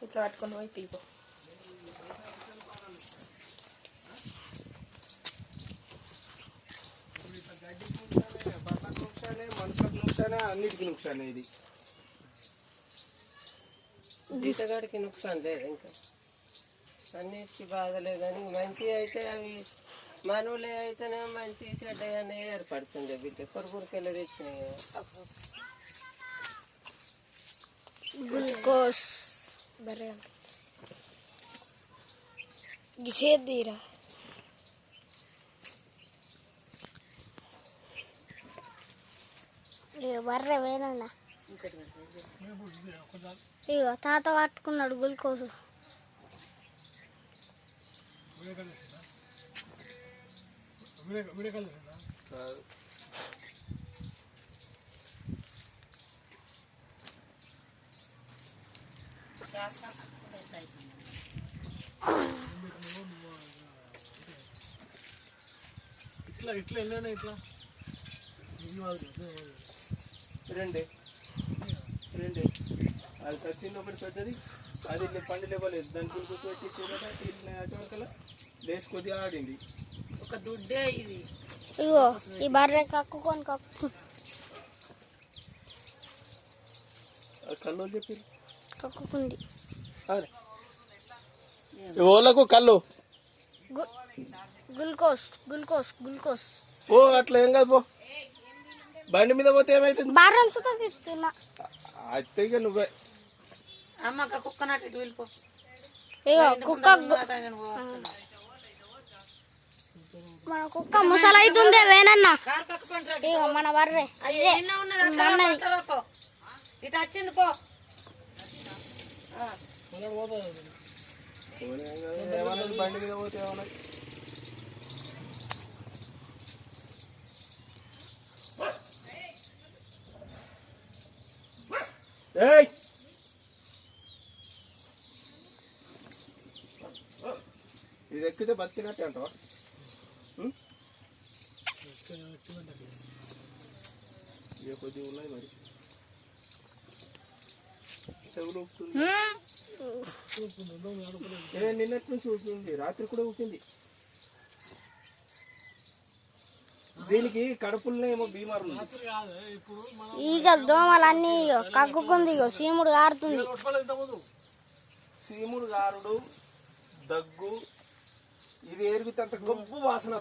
ఇట్లా పట్టుకొని పోయి తీపో. మనుషులకు నుక్సానే, అన్నిటికీ నుక్సానే. ఇది జీతగాడికి నుక్సాన్ లేదు, ఇంకా అన్నిటికీ బాధలే. కానీ మంచి అయితే అవి మనవులే అయితేనే మంచి చెడ్డ అనేది ఏర్పడుతుంది. బిడ్డ కొడుకురికెళ్ళి తెచ్చినాయి. గ్లూకోజ్ బరే గిసేదీరా బర్రె వేనన్నా. ఇగో తాత పట్టుకున్నాడు గ్లూకోజ్. ఇట్లా ఇట్లా వెళ్ళాను. ఇట్లా రెండే రెండే. అది చచ్చింది ఒకటి పెద్దది, అది ఇట్లా పండు లేవలేదు. దాని గురించి పెట్టించేవరకల్లా లేచి కొద్దిగా ఆడింది. ఒక దుడ్డే ఇది. ఇగో ఈ బర్రె కక్కుకొని కళ్ళు చెప్పి కక్కుకుంది. ఓలకు కళ్ళు గ్లూకోజ్ గ్లూకోజ్ గ్లూకోజ్. ఓ అట్లా ఏం కాదు. పో బండి మీద పోతే ఏమైతుంది? బర్రెలు సుతా తిప్పుతున్నా. అయితే ఇక నువ్వే అమ్మ కుక్క నాటి ఇటు వెళ్ళిపో. ఇగో కుక్క మన కుక్క ముసలైతుందే వేనన్నా. ఇగో మన బర్రె ఇటు వచ్చింది పో. బండి మీద పోతే ఏమన్నా. ఇది ఎక్కితే బతికినట్టే అంటావా? ఇక కొద్దిగా ఉన్నాయి మరి. చెవులు నిన్నటి నుంచి ఊపింది, రాత్రి కూడా ఊపింది. దీనికి కడుపుల్లో ఏమో బీమారు ఉంది. ఈగ దోమలన్నీ కక్కుకుంది. ఇగో సీముడు గారుతుంది. సీముడు గారుడు, దగ్గు, ఇది ఎరుగుతంత గొప్ప వాసన.